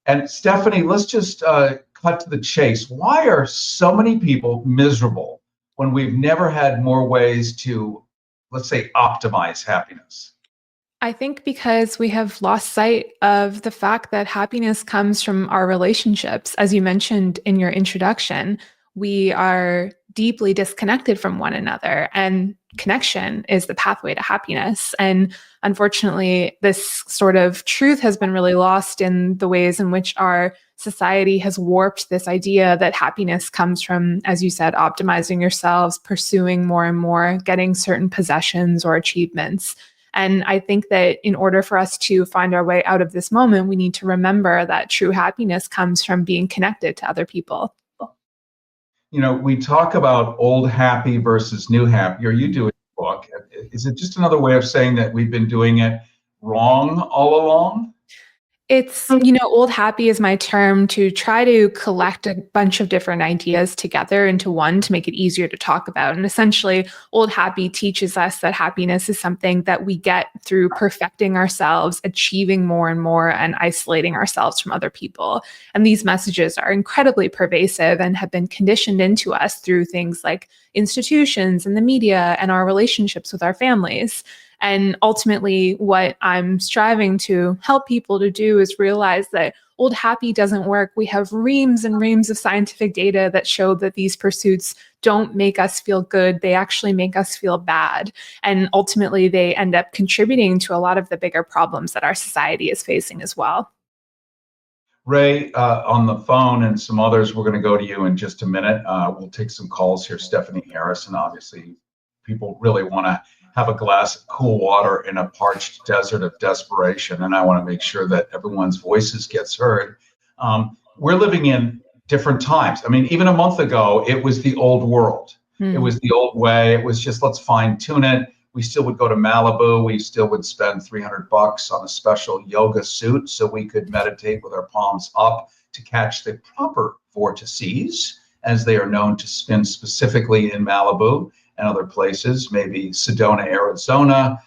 And Stephanie, let's just cut to the chase. Why are so many people miserable when we've never had more ways to, let's say, optimize happiness? I think because we have lost sight of the fact that happiness comes from our relationships. As you mentioned in your introduction, we are deeply disconnected from one another, and connection is the pathway to happiness. And unfortunately, this sort of truth has been really lost in the ways in which our society has warped this idea that happiness comes from, as you said, optimizing yourselves, pursuing more and more, getting certain possessions or achievements. And I think that in order for us to find our way out of this moment, we need to remember that true happiness comes from being connected to other people. You know, we talk about old happy versus new happy, or you do in your book. Is it just another way of saying that we've been doing it wrong all along? It's, old happy is my term to try to collect a bunch of different ideas together into one to make it easier to talk about. And essentially, old happy teaches us that happiness is something that we get through perfecting ourselves, achieving more and more, and isolating ourselves from other people. And these messages are incredibly pervasive and have been conditioned into us through things like institutions and the media and our relationships with our families. And ultimately, what I'm striving to help people to do is realize that old happy doesn't work. We have reams and reams of scientific data that show that these pursuits don't make us feel good. They actually make us feel bad. And ultimately, they end up contributing to a lot of the bigger problems that our society is facing as well. Ray, on the phone, and some others, we're going to go to you in just a minute. We'll take some calls here. Stephanie Harrison, obviously, people really want to have a glass of cool water in a parched desert of desperation, and I want to make sure that everyone's voices gets heard. We're living in different times. I mean, even a month ago, it was the old world. It was the old way. It was just, let's fine tune it. We still would go to Malibu. We still would spend $300 on a special yoga suit so we could meditate with our palms up to catch the proper vortices, as they are known to spin specifically in Malibu and other places, maybe Sedona, Arizona.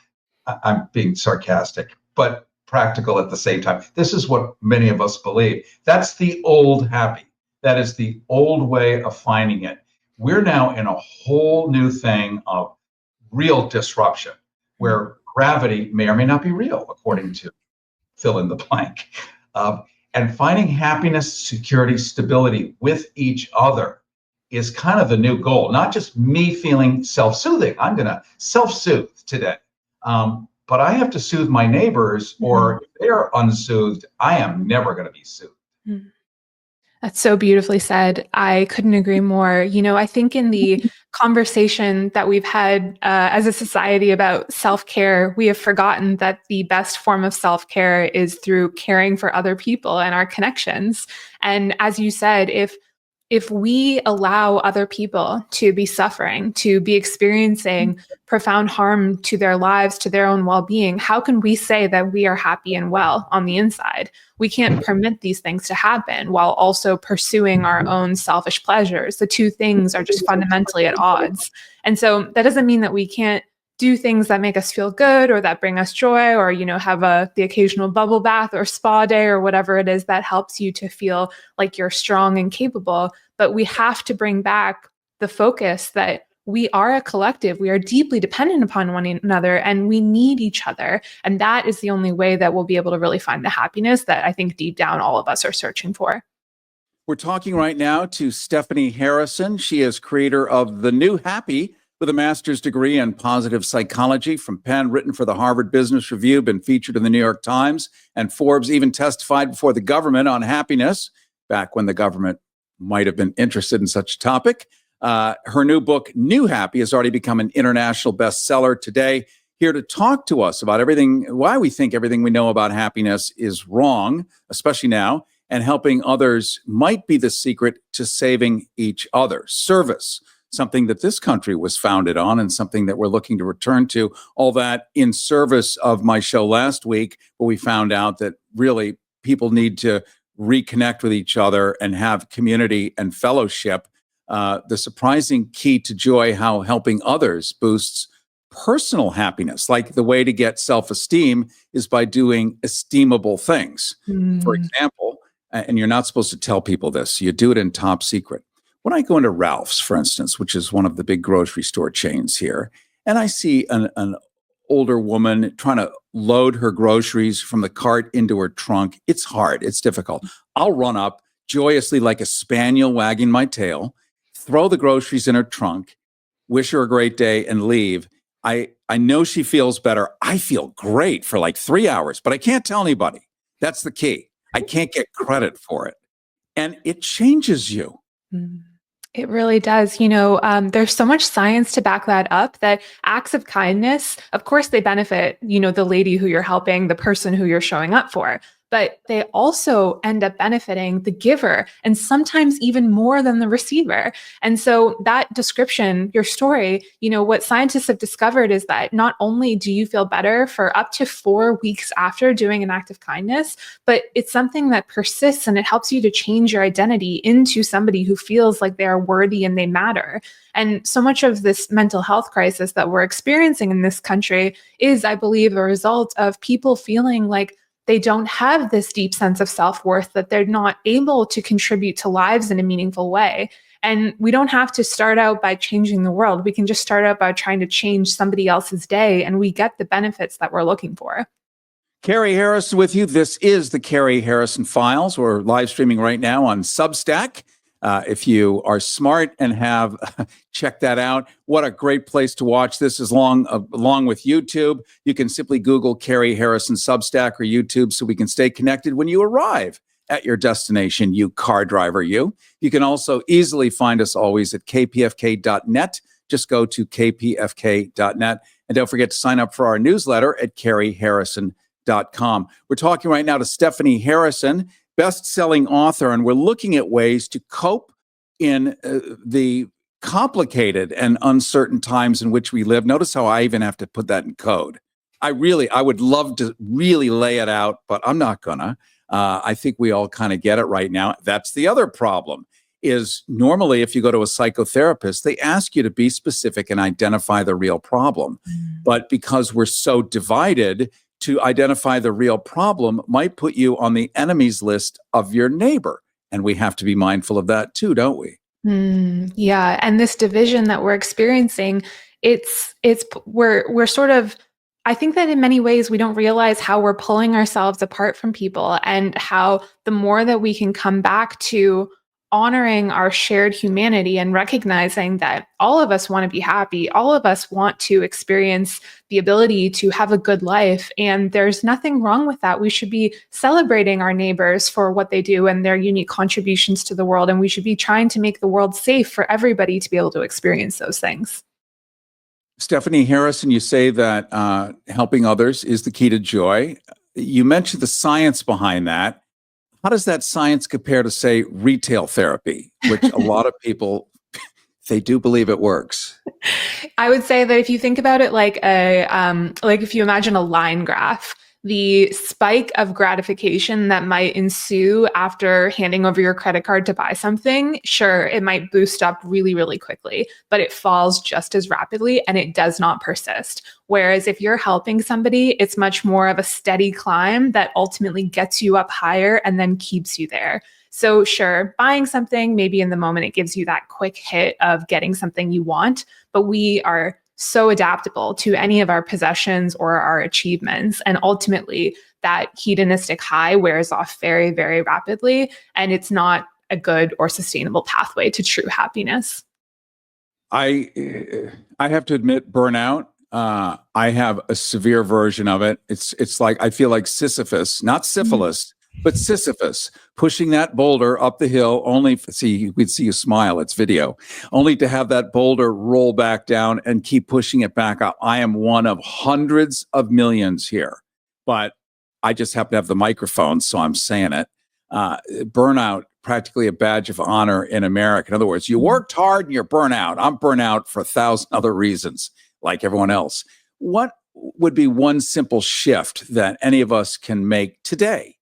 I'm being sarcastic, but practical at the same time. This is what many of us believe. That's the old happy. That is the old way of finding it. We're now in a whole new thing of real disruption, where gravity may or may not be real, according to fill in the blank. And finding happiness, security, stability with each other is kind of the new goal, not just me feeling self-soothing. I'm going to self-soothe today. But I have to soothe my neighbors, or if they're unsoothed, I am never going to be soothed. That's so beautifully said. I couldn't agree more. I think in the conversation that we've had as a society about self-care, we have forgotten that the best form of self-care is through caring for other people and our connections. And as you said, if we allow other people to be suffering, to be experiencing profound harm to their lives, to their own well-being, how can we say that we are happy and well on the inside? We can't permit these things to happen while also pursuing our own selfish pleasures. The two things are just fundamentally at odds. And so that doesn't mean that we can't do things that make us feel good or that bring us joy, or have the occasional bubble bath or spa day or whatever it is that helps you to feel like you're strong and capable. But we have to bring back the focus that we are a collective. We are deeply dependent upon one another, and we need each other. And that is the only way that we'll be able to really find the happiness that I think deep down all of us are searching for. We're talking right now to Stephanie Harrison. She is creator of The New Happy, with a master's degree in positive psychology from Penn, written for the Harvard Business Review, been featured in the New York Times and Forbes, even testified before the government on happiness, back when the government might have been interested in such a topic. Her new book, New Happy, has already become an international bestseller. Today, here to talk to us about everything, why we think everything we know about happiness is wrong, especially now, and helping others might be the secret to saving each other. Service, something that this country was founded on and something that we're looking to return to. All that in service of my show last week, where we found out that really people need to reconnect with each other and have community and fellowship. The surprising key to joy, how helping others boosts personal happiness. Like the way to get self-esteem is by doing esteemable things. For example, and you're not supposed to tell people this. You do it in top secret. When I go into Ralph's, for instance, which is one of the big grocery store chains here, and I see an older woman trying to load her groceries from the cart into her trunk, it's hard. It's difficult. I'll run up joyously like a spaniel wagging my tail, throw the groceries in her trunk, wish her a great day, and leave. I know she feels better. I feel great for like 3 hours, but I can't tell anybody. That's the key. I can't get credit for it. And it changes you. It really does. There's so much science to back that up, that acts of kindness, of course, they benefit, the lady who you're helping, the person who you're showing up for, but they also end up benefiting the giver, and sometimes even more than the receiver. And so that description, your story, what scientists have discovered is that not only do you feel better for up to 4 weeks after doing an act of kindness, but it's something that persists, and it helps you to change your identity into somebody who feels like they are worthy and they matter. And so much of this mental health crisis that we're experiencing in this country is, I believe, a result of people feeling like they don't have this deep sense of self-worth, that they're not able to contribute to lives in a meaningful way. And we don't have to start out by changing the world. We can just start out by trying to change somebody else's day, and we get the benefits that we're looking for. Carrie Harrison with you. This is the Carrie Harrison Files. We're live streaming right now on Substack. If you are smart and have checked that out, what a great place to watch this along with YouTube. You can simply Google Carrie Harrison Substack or YouTube so we can stay connected when you arrive at your destination, you car driver, you. You can also easily find us always at kpfk.net. Just go to kpfk.net. And don't forget to sign up for our newsletter at carrieharrison.com. We're talking right now to Stephanie Harrison, best-selling author, and we're looking at ways to cope in the complicated and uncertain times in which we live. Notice how I even have to put that in code. I would love to really lay it out, but I'm not gonna. I think we all kind of get it right now. That's the other problem, is normally if you go to a psychotherapist, they ask you to be specific and identify the real problem. But because we're so divided, to identify the real problem might put you on the enemies list of your neighbor. And we have to be mindful of that too, don't we? Yeah. And this division that we're experiencing, we're sort of, I think that in many ways, we don't realize how we're pulling ourselves apart from people, and how the more that we can come back to honoring our shared humanity and recognizing that all of us want to be happy, all of us want to experience the ability to have a good life, and there's nothing wrong with that. We should be celebrating our neighbors for what they do and their unique contributions to the world, and we should be trying to make the world safe for everybody to be able to experience those things. Stephanie Harrison, you say that helping others is the key to joy. You mentioned the science behind that. How does that science compare to, say, retail therapy, which a lot of people, they do believe it works? I would say that if you think about it like if you imagine a line graph, the spike of gratification that might ensue after handing over your credit card to buy something, sure, it might boost up really, really quickly, but it falls just as rapidly and it does not persist. Whereas if you're helping somebody, it's much more of a steady climb that ultimately gets you up higher and then keeps you there. So sure, buying something, maybe in the moment it gives you that quick hit of getting something you want, but we are so adaptable to any of our possessions or our achievements. And ultimately, that hedonistic high wears off very, very rapidly. And it's not a good or sustainable pathway to true happiness. I have to admit, burnout, I have a severe version of it. It's like, I feel like Sisyphus, not syphilis, but Sisyphus, pushing that boulder up the hill, we'd see you smile, it's video, only to have that boulder roll back down and keep pushing it back up. I am one of hundreds of millions here, but I just happen to have the microphone, so I'm saying it. Burnout, practically a badge of honor in America. In other words, you worked hard and you're burnout. I'm burnout for 1,000 other reasons, like everyone else. What would be one simple shift that any of us can make today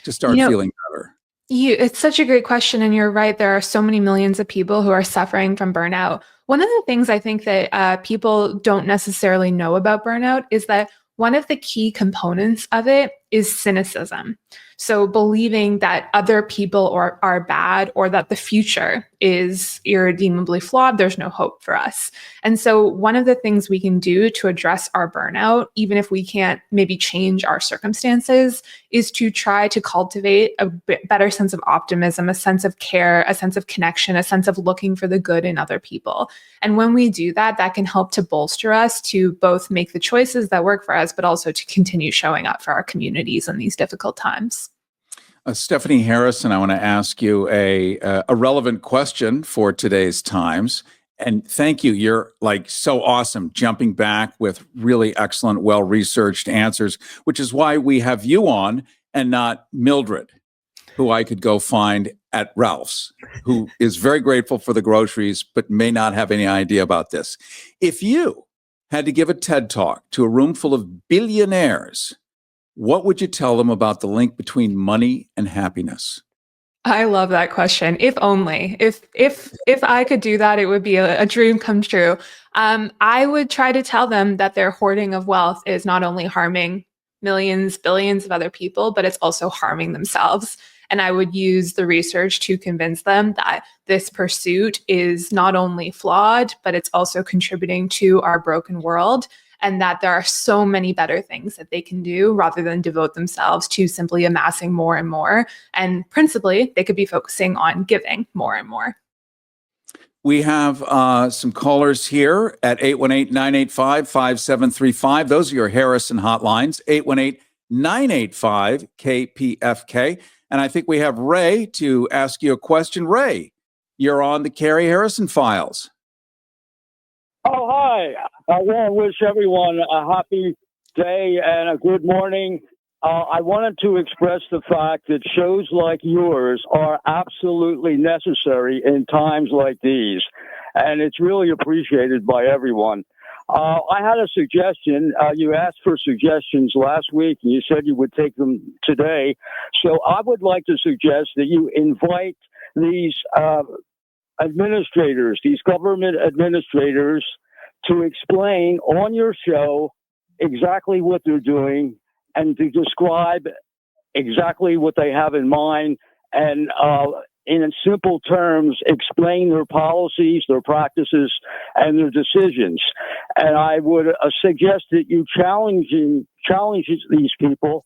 to start feeling better? It's such a great question. And you're right. There are so many millions of people who are suffering from burnout. One of the things I think that people don't necessarily know about burnout is that one of the key components of it is cynicism. So believing that other people are bad, or that the future is irredeemably flawed, there's no hope for us. And so one of the things we can do to address our burnout, even if we can't maybe change our circumstances, is to try to cultivate a better sense of optimism, a sense of care, a sense of connection, a sense of looking for the good in other people. And when we do that, that can help to bolster us to both make the choices that work for us, but also to continue showing up for our communities in these difficult times. Stephanie Harrison, I want to ask you a relevant question for today's times. And thank you. You're like so awesome, jumping back with really excellent, well-researched answers, which is why we have you on and not Mildred, who I could go find at Ralph's, who is very grateful for the groceries, but may not have any idea about this. If you had to give a TED Talk to a room full of billionaires, what would you tell them about the link between money and happiness? I love that question. If only, if I could do that, it would be a dream come true. I would try to tell them that their hoarding of wealth is not only harming millions, billions of other people, but it's also harming themselves. And I would use the research to convince them that this pursuit is not only flawed, but it's also contributing to our broken world, and that there are so many better things that they can do rather than devote themselves to simply amassing more and more. And principally, they could be focusing on giving more and more. We have some callers here at 818-985-5735. Those are your Harrison hotlines, 818-985-KPFK. And I think we have Ray to ask you a question. Ray, you're on the Carrie Harrison Files. Oh, hi. I want to wish everyone a happy day and a good morning. I wanted to express the fact that shows like yours are absolutely necessary in times like these, and it's really appreciated by everyone. I had a suggestion. You asked for suggestions last week, and you said you would take them today. So I would like to suggest that you invite these administrators, these government administrators, to explain on your show exactly what they're doing and to describe exactly what they have in mind, and in simple terms, explain their policies, their practices, and their decisions. And I would suggest that you challenge these people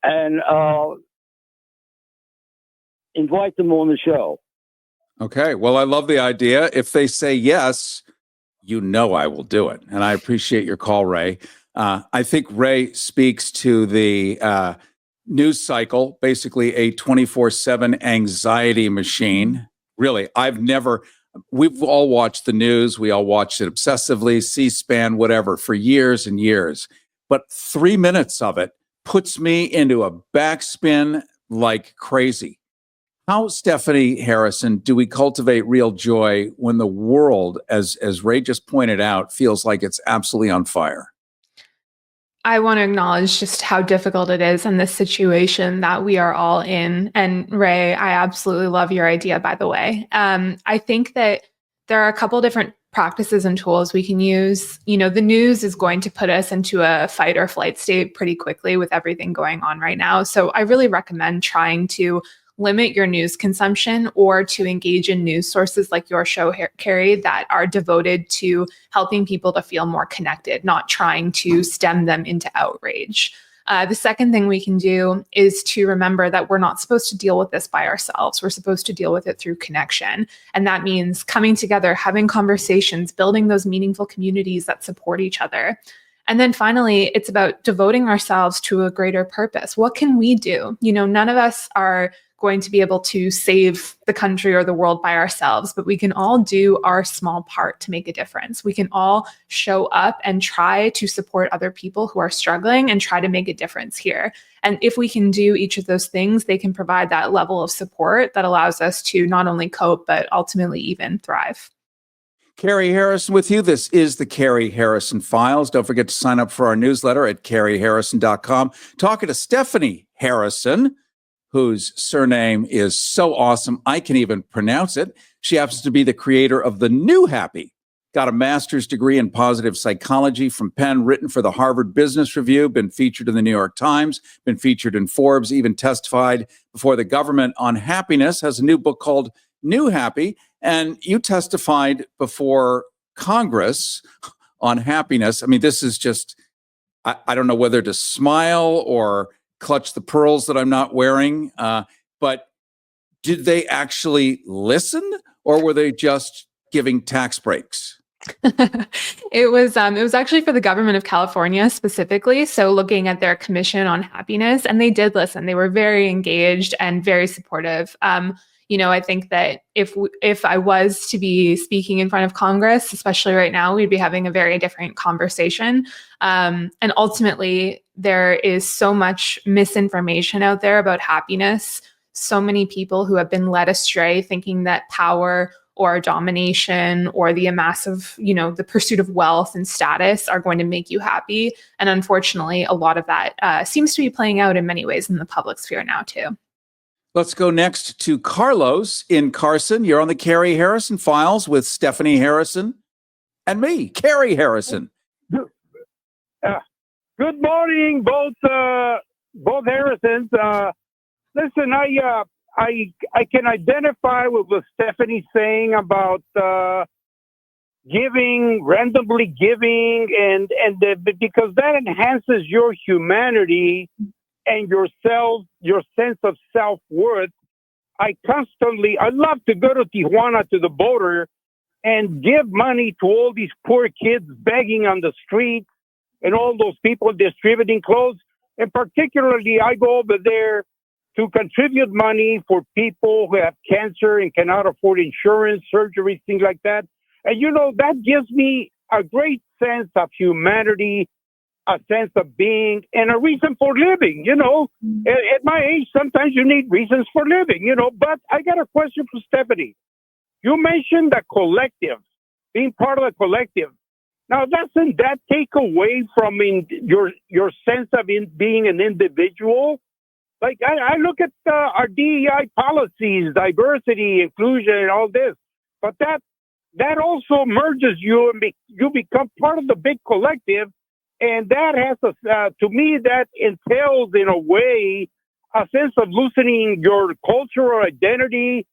and invite them on the show. Okay. Well, I love the idea. If they say yes, you know I will do it. And I appreciate your call, Ray. I think Ray speaks to the news cycle, basically a 24/7 anxiety machine. Really, we've all watched the news. We all watched it obsessively, C-SPAN, whatever, for years and years. But 3 minutes of it puts me into a backspin like crazy. How, Stephanie Harrison, do we cultivate real joy when the world, as Ray just pointed out, feels like it's absolutely on fire? I want to acknowledge just how difficult it is in this situation that we are all in. And Ray, I absolutely love your idea, by the way. I think that there are a couple different practices and tools we can use. You know, the news is going to put us into a fight or flight state pretty quickly with everything going on right now. So I really recommend trying to limit your news consumption or to engage in news sources like your show, Carrie, that are devoted to helping people to feel more connected, not trying to stem them into outrage. The second thing we can do is to remember that we're not supposed to deal with this by ourselves. We're supposed to deal with it through connection. And that means coming together, having conversations, building those meaningful communities that support each other. And then finally, it's about devoting ourselves to a greater purpose. What can we do? You know, none of us are going to be able to save the country or the world by ourselves, but we can all do our small part to make a difference. We can all show up and try to support other people who are struggling and try to make a difference here. And if we can do each of those things, they can provide that level of support that allows us to not only cope, but ultimately even thrive. Carrie Harrison with you. This is the Carrie Harrison Files. Don't forget to sign up for our newsletter at carrieharrison.com. Talking to Stephanie Harrison, whose surname is so awesome I can even pronounce it. She happens to be the creator of the new Happy, got a master's degree in positive psychology from Penn, written for the Harvard Business Review, been featured in the New York Times, been featured in Forbes, even testified before the government on happiness, has a new book called New Happy. And you testified before Congress on happiness. I mean, this is just, I don't know whether to smile or clutch the pearls that I'm not wearing, but did they actually listen, or were they just giving tax breaks? It was actually for the government of California specifically. So looking at their commission on happiness, and they did listen. They were very engaged and very supportive. I think that if I was to be speaking in front of Congress, especially right now, we'd be having a very different conversation. And ultimately, there is so much misinformation out there about happiness. So many people who have been led astray thinking that power or domination or the massive, the pursuit of wealth and status are going to make you happy. And unfortunately, a lot of that seems to be playing out in many ways in the public sphere now too. Let's go next to Carlos in Carson. You're on the Carrie Harrison Files with Stephanie Harrison and me, Carrie Harrison. Good morning, both Harrisons. Listen, I can identify with what Stephanie's saying about randomly giving, because that enhances your humanity and your sense of self-worth. I love to go to Tijuana to the border and give money to all these poor kids begging on the street and all those people distributing clothes. And particularly, I go over there to contribute money for people who have cancer and cannot afford insurance, surgery, things like that. And, that gives me a great sense of humanity, a sense of being, and a reason for living. At my age, sometimes you need reasons for living, But I got a question for Stephanie. You mentioned the collective, being part of the collective. Now, doesn't that take away from your sense of being an individual? Like, I look at our DEI policies, diversity, inclusion, and all this, but that also merges you, and you become part of the big collective, and that has to me, that entails in a way a sense of loosening your cultural identity,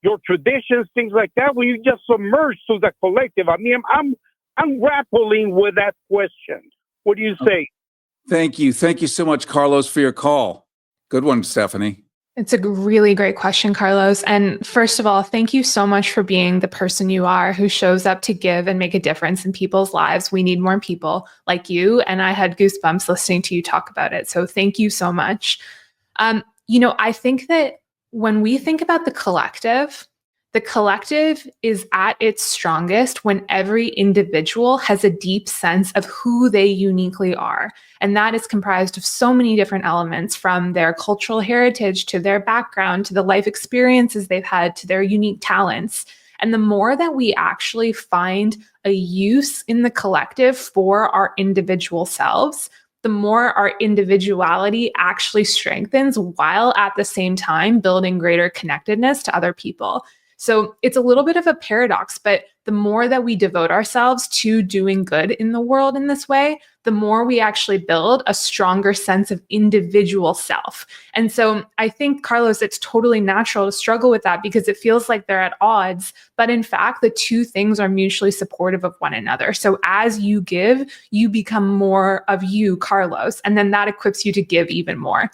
your traditions, things like that, when you just submerge to the collective. I mean, I'm grappling with that question. What do you say? Thank you so much, Carlos, for your call. Good one, Stephanie. It's a really great question, Carlos. And first of all, thank you so much for being the person you are, who shows up to give and make a difference in people's lives. We need more people like you. And I had goosebumps listening to you talk about it. So thank you so much. I think that when we think about the collective is at its strongest when every individual has a deep sense of who they uniquely are. And that is comprised of so many different elements, from their cultural heritage to their background, to the life experiences they've had, to their unique talents. And the more that we actually find a use in the collective for our individual selves, the more our individuality actually strengthens, while at the same time building greater connectedness to other people. So it's a little bit of a paradox, but the more that we devote ourselves to doing good in the world in this way, the more we actually build a stronger sense of individual self. And so I think, Carlos, it's totally natural to struggle with that because it feels like they're at odds. But in fact, the two things are mutually supportive of one another. So as you give, you become more of you, Carlos, and then that equips you to give even more.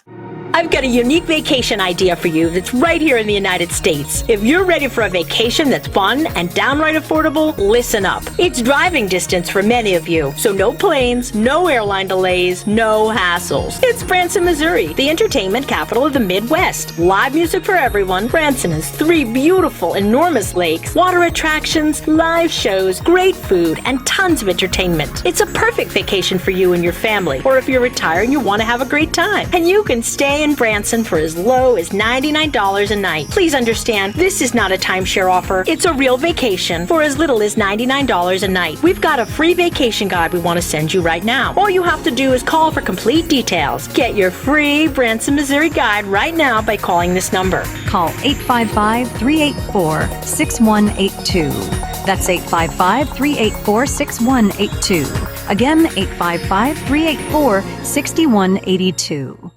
I've got a unique vacation idea for you that's right here in the United States. If you're ready for a vacation that's fun and downright affordable, listen up. It's driving distance for many of you, so no planes, no airline delays, no hassles. It's Branson, Missouri, the entertainment capital of the Midwest. Live music for everyone. Branson has 3 beautiful, enormous lakes, water attractions, live shows, great food, and tons of entertainment. It's a perfect vacation for you and your family, or if you're retired and you want to have a great time. And you can stay in Branson for as low as $99 a night. Please understand, this is not a timeshare offer. It's a real vacation for as little as $99 a night. We've got a free vacation guide we want to send you right now. All you have to do is call for complete details. Get your free Branson, Missouri guide right now by calling this number. Call 855-384-6182. That's 855-384-6182. Again, 855-384-6182.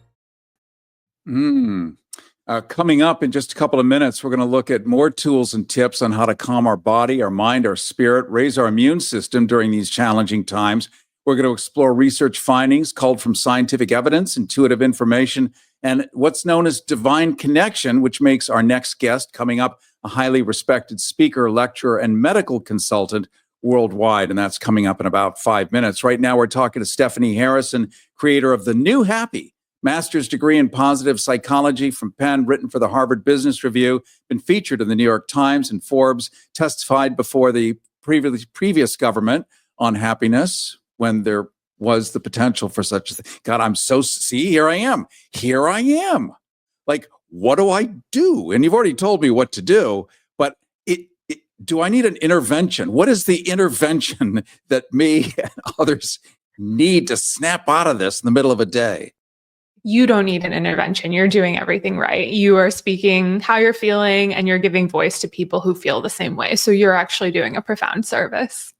Coming up in just a couple of minutes, we're going to look at more tools and tips on how to calm our body, our mind, our spirit, raise our immune system during these challenging times. We're going to explore research findings culled from scientific evidence, intuitive information, and what's known as divine connection, which makes our next guest coming up a highly respected speaker, lecturer, and medical consultant worldwide. And that's coming up in about 5 minutes. Right now, we're talking to Stephanie Harrison, creator of The New Happy, master's degree in positive psychology from Penn, written for the Harvard Business Review, been featured in the New York Times and Forbes, testified before the previous government on happiness when there was the potential for such a thing. God, here I am. Like, what do I do? And you've already told me what to do, but do I need an intervention? What is the intervention that me and others need to snap out of this in the middle of a day? You don't need an intervention. You're doing everything right. You are speaking how you're feeling and you're giving voice to people who feel the same way. So you're actually doing a profound service.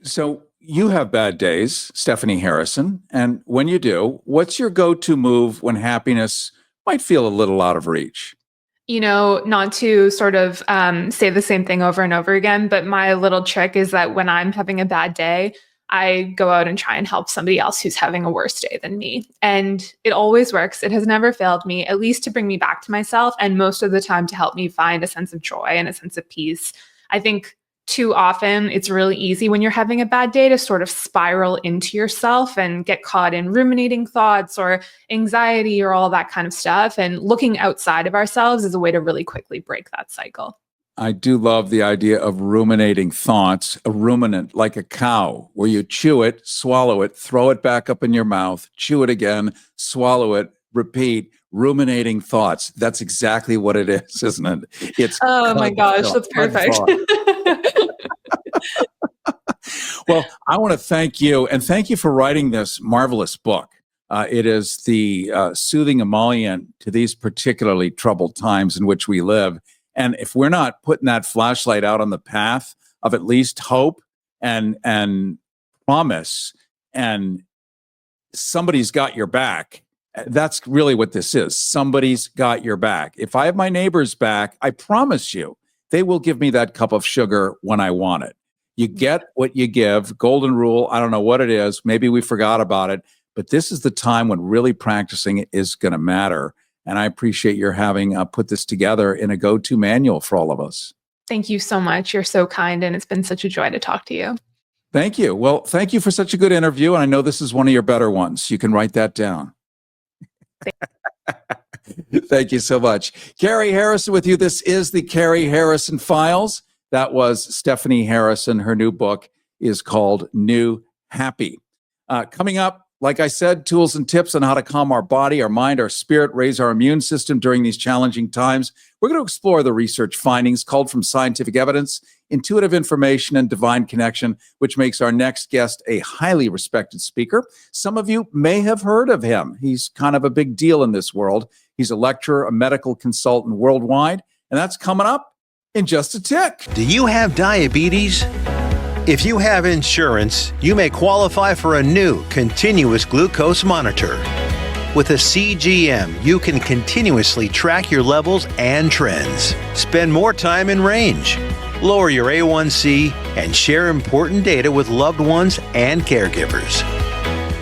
So you have bad days, Stephanie Harrison. And when you do, what's your go-to move when happiness might feel a little out of reach? Not to sort of say the same thing over and over again, but my little trick is that when I'm having a bad day, I go out and try and help somebody else who's having a worse day than me. And it always works. It has never failed me, at least to bring me back to myself, and most of the time to help me find a sense of joy and a sense of peace. I think too often it's really easy when you're having a bad day to sort of spiral into yourself and get caught in ruminating thoughts or anxiety or all that kind of stuff. And looking outside of ourselves is a way to really quickly break that cycle. I do love the idea of ruminating thoughts, a ruminant like a cow, where you chew it, swallow it, throw it back up in your mouth, chew it again, swallow it, repeat, ruminating thoughts. That's exactly what it is, isn't it? It's my gosh, that's perfect. Well, I want to thank you, and thank you for writing this marvelous book. It is the soothing emollient to these particularly troubled times in which we live. And if we're not putting that flashlight out on the path of at least hope and promise, and somebody's got your back, that's really what this is. Somebody's got your back. If I have my neighbor's back, I promise you, they will give me that cup of sugar when I want it. You get what you give. Golden rule. I don't know what it is. Maybe we forgot about it, but this is the time when really practicing it is going to matter. And I appreciate your having put this together in a go-to manual for all of us. Thank you so much. You're so kind, and it's been such a joy to talk to you. Thank you. Well, thank you for such a good interview. And I know this is one of your better ones. You can write that down. Thank you so much. Carrie Harrison with you. This is the Carrie Harrison Files. That was Stephanie Harrison. Her new book is called New Happy. Coming up, like I said, tools and tips on how to calm our body, our mind, our spirit, raise our immune system during these challenging times. We're going to explore the research findings culled from scientific evidence, intuitive information, and divine connection, which makes our next guest a highly respected speaker. Some of you may have heard of him. He's kind of a big deal in this world. He's a lecturer, a medical consultant worldwide, and that's coming up in just a tick. Do you have diabetes? If you have insurance, you may qualify for a new continuous glucose monitor. With a CGM, you can continuously track your levels and trends, spend more time in range, lower your A1C, and share important data with loved ones and caregivers.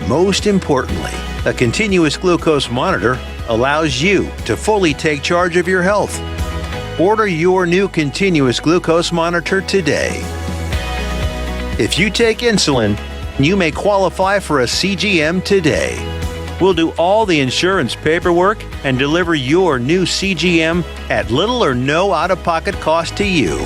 Most importantly, a continuous glucose monitor allows you to fully take charge of your health. Order your new continuous glucose monitor today. If you take insulin, you may qualify for a CGM today. We'll do all the insurance paperwork and deliver your new CGM at little or no out-of-pocket cost to you.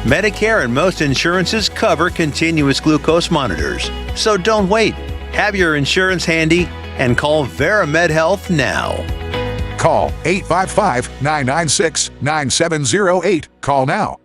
Medicare and most insurances cover continuous glucose monitors. So don't wait. Have your insurance handy and call VeraMed Health now. Call 855-996-9708. Call now.